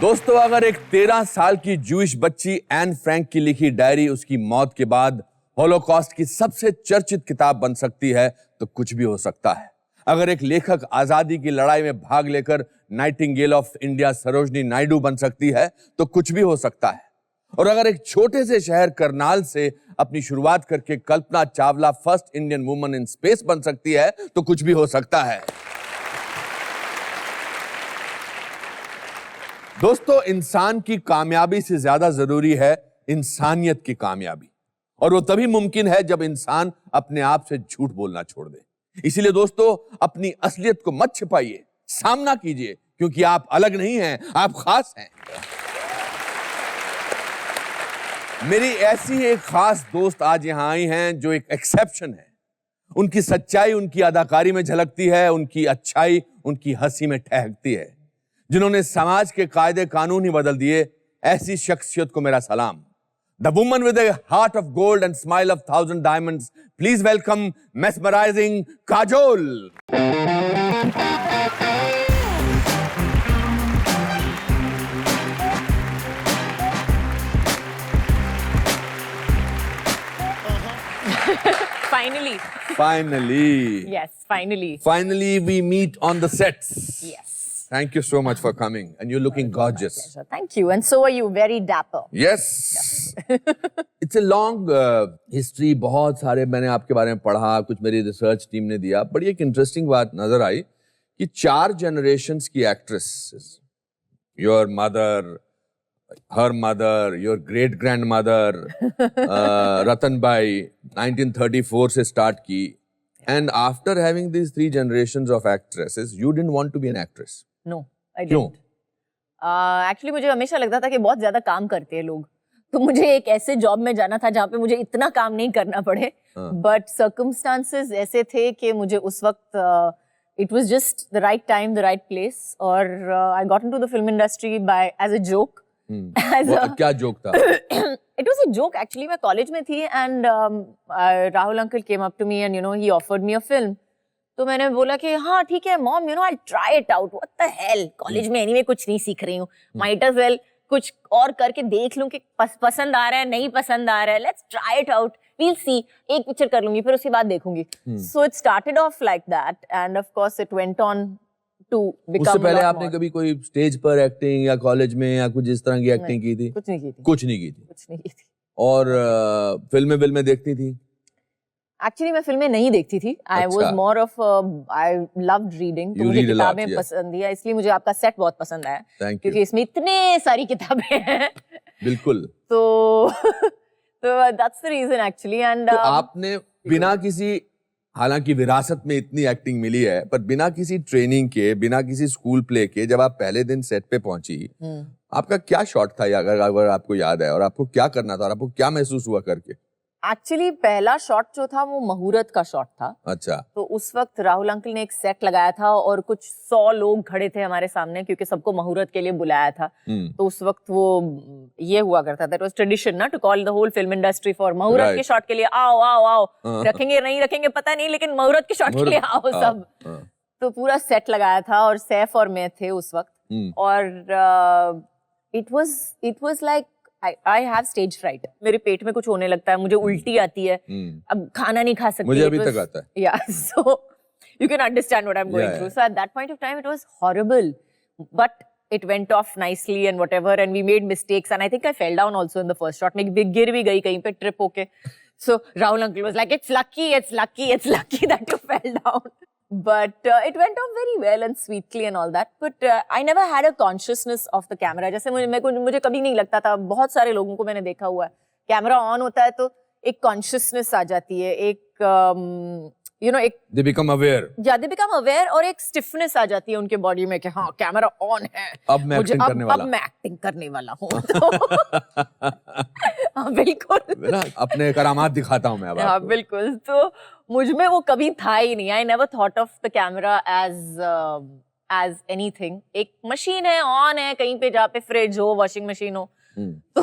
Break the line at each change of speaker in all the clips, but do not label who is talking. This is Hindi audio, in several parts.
दोस्तों, अगर एक 13 साल की जूइश बच्ची एन फ्रैंक की लिखी डायरी उसकी मौत के बाद होलोकॉस्ट की सबसे चर्चित किताब बन सकती है तो कुछ भी हो सकता है। अगर एक लेखक आजादी की लड़ाई में भाग लेकर Nightingale of India Sarojini Naidu बन सकती है तो कुछ भी हो सकता है। और अगर एक छोटे से शहर करनाल से अपनी शुरुआत करके Kalpana Chawla first Indian woman in space बन सकती है तो कुछ भी हो सकता है। दोस्तों, इंसान की कामयाबी से ज्यादा जरूरी है इंसानियत की कामयाबी, और वो तभी मुमकिन है जब इंसान अपने आप से झूठ बोलना छोड़ दे। इसीलिए दोस्तों, अपनी असलियत को मत छिपाइए, सामना कीजिए, क्योंकि आप अलग नहीं हैं, आप खास हैं। मेरी ऐसी एक खास दोस्त आज यहां आई हैं जो एक एक्सेप्शन है। उनकी सच्चाई उनकी अदाकारी में झलकती है, उनकी अच्छाई उनकी हंसी में ठहरती है। जिन्होंने समाज के कायदे कानून ही बदल दिए, ऐसी शख्सियत को मेरा सलाम। The woman with a heart of gold and smile of 1,000 diamonds, please welcome mesmerizing Kajol. Finally.
Yes, finally.
Finally, we meet on the sets.
Yes.
Thank you so much for coming, and you're looking gorgeous.
Pleasure. Thank you. And so are you, very dapper.
Yes. It's a long history. बहुत सारे मैंने आपके बारे में पढ़ा, कुछ मेरी रिसर्च टीम ने दिया। बड़ी एक इंटरेस्टिंग बात नजर आई कि 4 जनरेशंस की actresses, your mother, her mother, your great grandmother, Ratan by 1934 से start की, and after having these 3 generations of actresses, you didn't want to be an actress.
No, I didn't.
क्यों?
Actually मुझे हमेशा लगता था कि बहुत ज्यादा काम करते हैं लोग, तो मुझे एक ऐसे जॉब में जाना था जहाँ पे मुझे इतना काम नहीं करना पड़े। But circumstances ऐसे थे कि मुझे उस वक्त it was just the right time, the right place, और I got into the film industry as a joke.
क्या जोक था?
It was a joke actually. मैं कॉलेज में थी and Rahul uncle came up to me and he offered me a film. तो मैंने बोला कि हाँ ठीक है mom, I'll try it out. What the hell? College में anyway कुछ नहीं सीख रही हूँ. Might as well कुछ और करके देख लूँ कि पसंद आ रहा है नहीं पसंद आ रहा है. Let's try it out. We'll see. एक पिक्चर कर लूंगी फिर उसके बाद देखूंगी. So it started off like that and of course it went on to become.
उससे पहले आपने कभी कोई स्टेज पर एक्टिंग या कॉलेज में या कुछ इस तरह की एक्टिंग की थी?
कुछ नहीं की थी।
कुछ नहीं की थी।
कुछ नहीं की थी।
और फिल्में देखती थी?
एक्चुअली मैं फिल्में नहीं देखती थी। I was more of I loved reading. तो मुझे किताबें पसंद है, इसलिए मुझे आपका सेट बहुत पसंद आया। क्योंकि इसमें इतने सारी किताबें हैं।
बिल्कुल।
तो that's the reason actually and
तो आपने बिना किसी, हालांकि विरासत में इतनी एक्टिंग मिली है, पर बिना किसी ट्रेनिंग के, बिना किसी स्कूल प्ले के जब आप पहले दिन सेट पे पहुंची, आपका क्या शॉट था अगर आपको याद है, और आपको क्या करना था और आपको क्या महसूस हुआ करके?
एक्चुअली पहला शॉट जो था वो मुहूर्त का शॉट था।
अच्छा।
तो उस वक्त राहुल अंकल ने एक सेट लगाया था और कुछ 100 लोग खड़े थे हमारे सामने क्योंकि सबको मुहूर्त के लिए बुलाया था। तो उस वक्त वो ये हुआ करता था, इट वाज ट्रेडिशन ना to call the whole film industry for मुहूर्त के शॉट के लिए आओ आओ आओ, रखेंगे नहीं रखेंगे पता नहीं, लेकिन मुहूर्त के शॉट के लिए आओ सब। तो पूरा सेट लगाया था और सैफ और मैं थे उस वक्त, और it was like I have stage fright. मेरे पेट में कुछ होने लगता है, मुझे उल्टी आती है, अब खाना नहीं खा सकती।
मुझे अभी तक आता है।
Yeah, so you can understand what I'm going through. So at that point of time, it was horrible, but it went off nicely and whatever, and we made mistakes, and I think I fell down also in the first shot. मैं गिर भी गई कहीं पे trip होके. So Rahul uncle was like, it's lucky that you fell down. But it went off very well and sweetly and all that. But I never had a consciousness of the camera. जैसे मुझे कभी नहीं लगता था, बहुत सारे लोगों को मैंने देखा हुआ है, कैमरा ऑन होता है तो एक कॉन्शियसनेस आ जाती है, एक एक
they become aware.
Yeah, they become aware, और एक स्टिफनेस आ जाती है उनके बॉडी में कि हाँ कैमरा ऑन है,
अब मैं एक्टिंग करने वाला
हूँ। तो हाँ बिल्कुल,
अपने करामात दिखाता हूँ मैं अब।
हाँ बिल्कुल, तो मुझ में वो कभी था ही नहीं। I never thought of the camera as anything. एक मशीन है, ऑन है, कहीं पे जहाँ पे फ्रिज हो, वॉशिंग मशीन हो, तो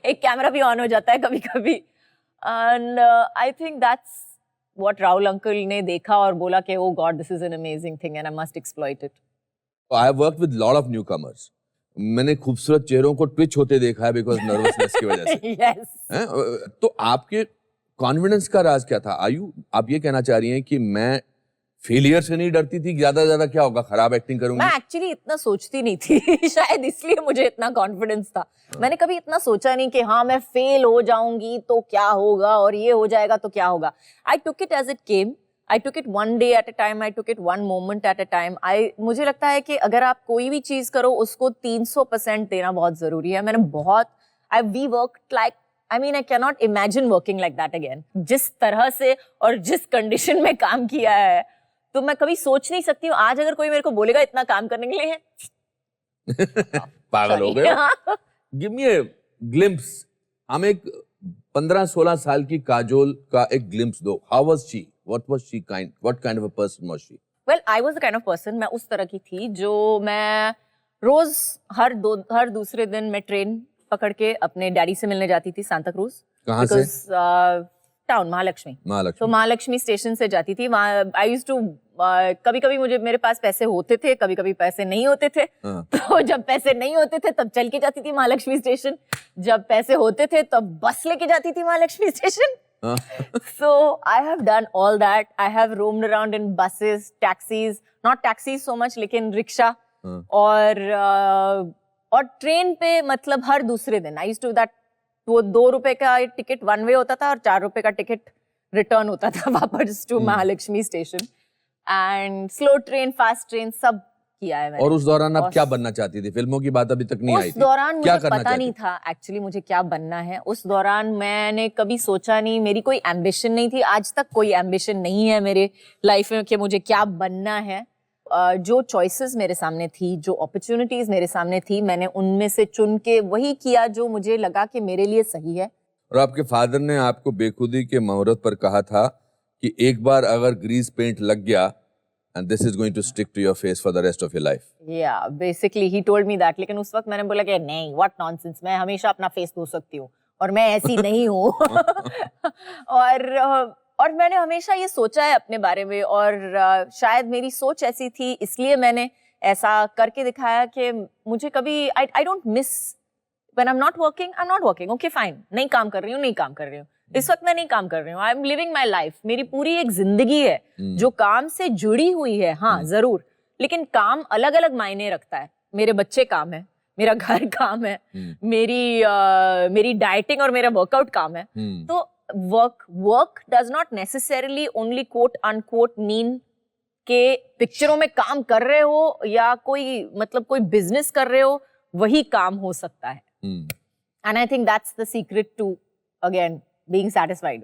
एक कैमरा भी ऑन हो जाता है कभी कभी। And I think that's what Rahul uncle ने देखा और बोला कि oh God, this is an amazing thing and I must exploit it.
I have worked with lot of newcomers. मैंने खूबसूरत चेहरों को ट्विच होते देखा है बिकॉज नर्वसनेस की वजह से।
Yes.
हैं? तो आपके कॉन्फिडेंस का राज क्या था? आप ये कहना चाह रही हैं कि मैं फेलियर से नहीं डरती थी, ज्यादा ज्यादा क्या होगा, खराब एक्टिंग करूंगी?
मैं एक्चुअली इतना सोचती नहीं थी शायद इसलिए मुझे इतना कॉन्फिडेंस था। मैंने कभी इतना सोचा नहीं कि हाँ मैं फेल हो जाऊंगी तो क्या होगा और ये हो जाएगा तो क्या होगा। I took it as it came, I took it one day at a time, I took it one moment at a time. मुझे लगता है कि अगर आप कोई भी चीज करो उसको 300% देना बहुत जरूरी है। मैंने बहुत we worked like, I mean I can not imagine working like that again. जिस तरह से और जिस कंडीशन में काम किया है तो मैं कभी सोच नहीं सकती हूँ। आज अगर कोई मेरे को बोलेगा इतना काम करने के लिए
पागल हो गए। गिव मी अ ग्लिम्प्स। हम एक 15-16 साल की काजोल का एक ग्लिम्प्स दो। How was she? What was she kind? What kind of a person was she?
Well I was the kind of person, मैं उस तरह की थी जो मैं रोज हर दूसरे दिन मैं ट्रेन पकड़ के अपने डैडी से मिलने जाती थी सांता क्रूज।
कहाँ से?
टाउन महालक्ष्मी। तो महालक्ष्मी स्टेशन से जाती थी वहाँ। आई यूज्ड टू कभी कभी मेरे पास पैसे होते थे, कभी कभी पैसे नहीं होते थे। तो जब पैसे नहीं होते थे तब चल के जाती थी महालक्ष्मी स्टेशन, जब पैसे होते थे तब बस लेके जाती थी Mahalakshmi station. So I have done all that. I have roamed around in buses, taxis, not taxis so much, लेकिन रिक्शा और ट्रेन पे, मतलब हर दूसरे दिन। I used to that. वो 2 रुपए का टिकट वन वे होता था और 4 रुपए का टिकट रिटर्न होता था वापस to Mahalaxmi station. And slow train, fast train, सब किया है मैंने।
और उस दौरान आप क्या बनना चाहती थी? फिल्मों की बात अभी तक नहीं आई थी।
उस दौरान मुझे पता नहीं था एक्चुअली मुझे क्या बनना है। उस दौरान मैंने कभी सोचा नहीं, मेरी कोई एम्बिशन नहीं थी। आज तक कोई एम्बिशन नहीं है मेरे लाइफ में कि मुझे क्या बनना है। जो चॉइसेस मेरे सामने थी, जो अपॉर्चुनिटीज मेरे सामने थी, मैंने उनमें से चुन के वही किया जो मुझे लगा कि मेरे लिए सही है।
और आपके फादर ने आपको बेखुदी के मुहूर्त पर कहा था कि एक बार अगर ग्रीस पेंट लग गया and this is going to stick to your face for the rest of your life.
Yeah, basically he told me that. लेकिन उस वक्त मैंने बोला कि नहीं, what nonsense, मैं हमेशा अपना फेस धो सकती हूँ और मैं ऐसी नहीं हूँ। और मैंने हमेशा ये सोचा है अपने बारे में, और शायद मेरी सोच ऐसी थी इसलिए मैंने ऐसा करके दिखाया कि मुझे कभी I don't miss when I'm not working, I'm not working. Okay, fine. नहीं काम कर रही हूँ, नहीं काम कर रही हूँ। इस वक्त मैं नहीं काम कर रही हूँ। I am living my life. मेरी पूरी एक जिंदगी है जो काम से जुड़ी हुई है। हाँ जरूर, लेकिन काम अलग अलग मायने रखता है। मेरे बच्चे काम है, मेरा घर काम है, मेरी डाइटिंग और मेरा वर्कआउट काम है। तो work does not necessarily only quote unquote mean के पिक्चरों में काम कर रहे हो या कोई बिजनेस कर रहे हो, वही काम हो सकता है। And I think that's the secret to again being satisfied.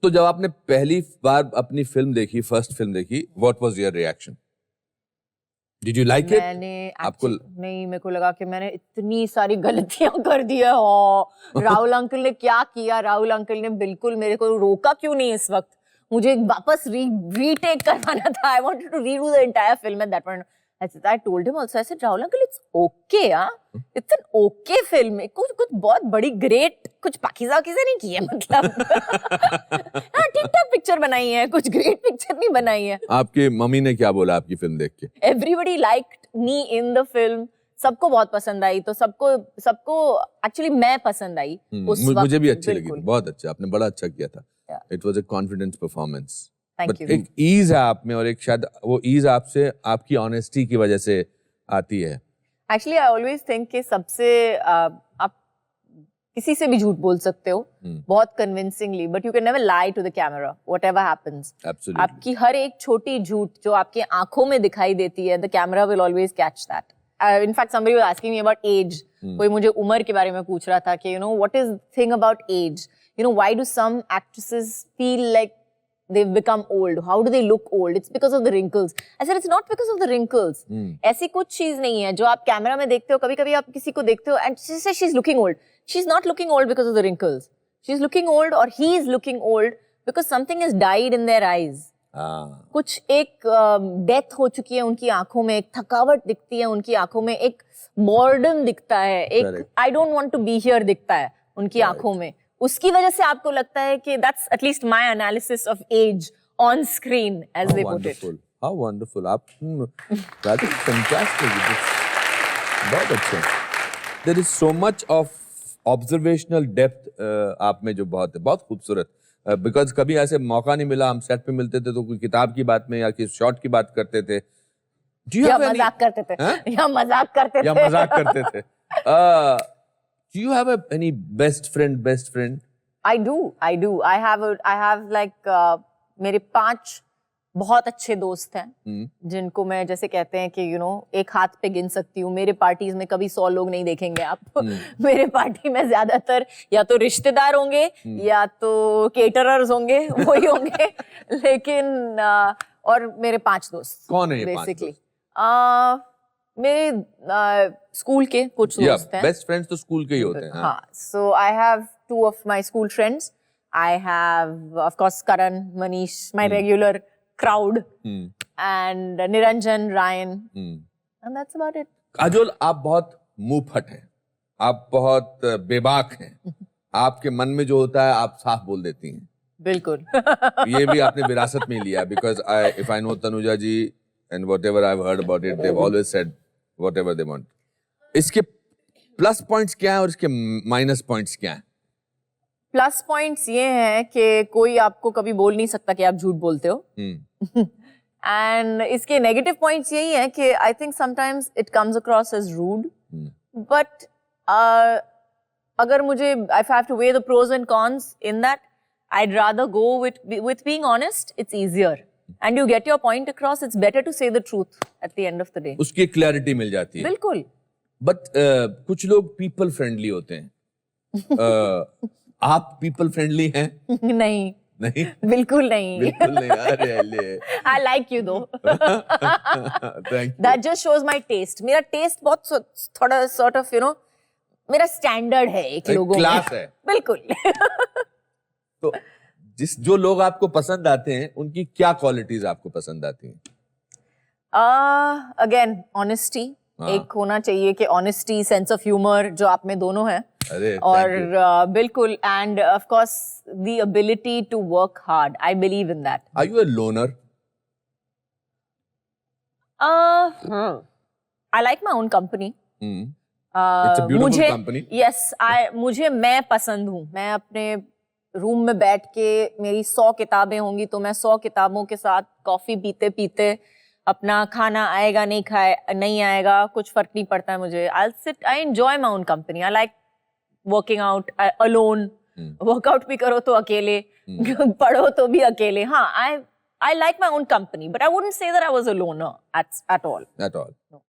तो जब आपने पहली बार अपनी फिल्म देखी, फर्स्ट फिल्म देखी, what was your reaction? Did you like it?
आपको नहीं, मेरे को लगा कि मैंने इतनी सारी गलतियां कर दी है। राहुल अंकल ने क्या किया? राहुल अंकल ने बिल्कुल मेरे को रोका क्यों नहीं इस वक्त? मुझे वापस रीटेक करवाना था। I wanted to redo the entire film at that point. I told him also, I said, Rahul uncle, it's okay, हाँ? It's an okay film. कुछ बहुत बड़ी ग्रेट, कुछ पाकिज़ा नहीं की है, मतलब हाँ ठीक-ठाक पिक्चर बनाई है, कुछ ग्रेट पिक्चर नहीं बनाई है।
आपके मम्मी ने क्या बोला आपकी फिल्म देख के?
Everybody liked me in the film. सबको बहुत पसंद आई। तो सबको एक्चुअली मैं पसंद आई उस वक्त।
मुझे भी अच्छी लगी, बहुत अच्छा, आपने बड़ा अच्छा किया था। It was a confidence performance.
Thank you.
एक ईज है आप में, और एक शायद वो ईज आपसे आपकी ऑनेस्टी की वजह से आती है।
एक्चुअली आई ऑलवेज थिंक कि सबसे आप किसी से भी झूठ बोल सकते हो बहुत convincingly, but you can never lie to the camera whatever happens.
Absolutely.
आपकी हर एक छोटी झूठ जो आपकी आंखों में दिखाई देती है, the camera will always catch that. In fact somebody was asking me about age. कोई मुझे उम्र के बारे में पूछ रहा था कि you know what is the thing about age, you know why do some actresses feel like they've become old, how do they look old? It's because of the wrinkles. I said it's not because of the wrinkles. ऐसी कुछ चीज नहीं है जो आप कैमरा में देखते हो। कभी-कभी आप किसी को देखते हो and she says she's looking old. She's not looking old because of the wrinkles. She's looking old or he is looking old because something has died in their eyes. कुछ एक डेथ हो चुकी है उनकी आंखों में, एक थकावट दिखती है उनकी आंखों में, एक boredom दिखता है, एक I don't want to be here दिखता है उनकी आंखों में। उसकी वजह से आपको लगता है कि that's at least my analysis of age on screen as they put it.
How wonderful. आप that's fantastic. बहुत अच्छा। There is so much of observational depth आप में जो बहुत खूबसूरत। बिकॉज कभी ऐसे मौका नहीं मिला, हम सेट पे मिलते थे तो कोई किताब की बात में या किसी शॉट की बात करते थे।
या मजाक करते थे, या मजाक करते थे।
Do you have any best friend?
I do. I have like मेरे 5 बहुत अच्छे दोस्त हैं जिनको मैं जैसे कहते हैं कि एक हाथ पे गिन सकती हूँ। मेरे पार्टीज में कभी 100 लोग नहीं देखेंगे आप। मेरे पार्टी में ज्यादातर या तो रिश्तेदार होंगे या तो केटरर्स होंगे, वही होंगे। लेकिन और मेरे 5 दोस्त।
कौन है ये
बेसिकली मेरे स्कूल के कुछ दोस्त हैं।
बेस्ट फ्रेंड्स तो स्कूल के ही होते हैं।
हाँ, so I have 2 of my school friends. I have of course Karan, Manish, my regular crowd, and Niranjan, Ryan, and that's about it.
Kajol, आप बहुत मुंह फट हैं, आप बहुत बेबाक हैं। आपके मन में जो होता है आप साफ बोल देती हैं।
बिल्कुल।
ये भी आपने विरासत में लिया, because if I know Tanuja ji and whatever I've heard about it, they've always said whatever they want. इसके प्लस पॉइंट्स क्या है और इसके माइनस पॉइंट्स क्या है?
प्लस पॉइंट्स ये हैं कि कोई आपको कभी बोल नहीं सकता कि आप झूठ बोलते हो। एंड इसके नेगेटिव पॉइंट्स यही है कि I think sometimes it comes across as rude, but अगर मुझे if I have to weigh the pros and cons in that, I'd rather go with being honest. It's easier and you get your point across. It's better to say the truth at the end of the day.
उसकी क्लैरिटी मिल जाती है।
बिल्कुल।
बट कुछ लोग पीपल फ्रेंडली होते हैं। आप पीपल फ्रेंडली हैं?
नहीं, बिल्कुल नहीं।
बिल्कुल नहीं। अरे
I like you though.
Thank you.
That just shows my taste. मेरा टेस्ट बहुत थोड़ा sort of मेरा स्टैंडर्ड है एक लोगों में।
क्लास है।
बिल्कुल।
तो जो लोग आपको पसंद आते हैं उनकी क्या क्वालिटीज आपको पसंद आती हैं?
अगेन ऑनेस्टी एक होना चाहिए कि ऑनेस्टी, सेंस ऑफ ह्यूमर जो आप में दोनों है। और बिल्कुल, and of course the ability to work hard. I believe in that.
Are you a loner?
I like my own company.
It's a beautiful company.
Yes, मैं पसंद हूँ। मैं अपने रूम में बैठ के, मेरी 100 किताबें होंगी तो मैं 100 किताबों के साथ कॉफी पीते पीते अपना खाना आएगा नहीं आएगा कुछ फर्क नहीं पड़ता है मुझे। I enjoy my own company. I like working out alone. Workout भी करो तो अकेले, पढ़ो तो भी अकेले। हाँ, I like my own company, but I wouldn't say that I was a loner at all.
At all. No.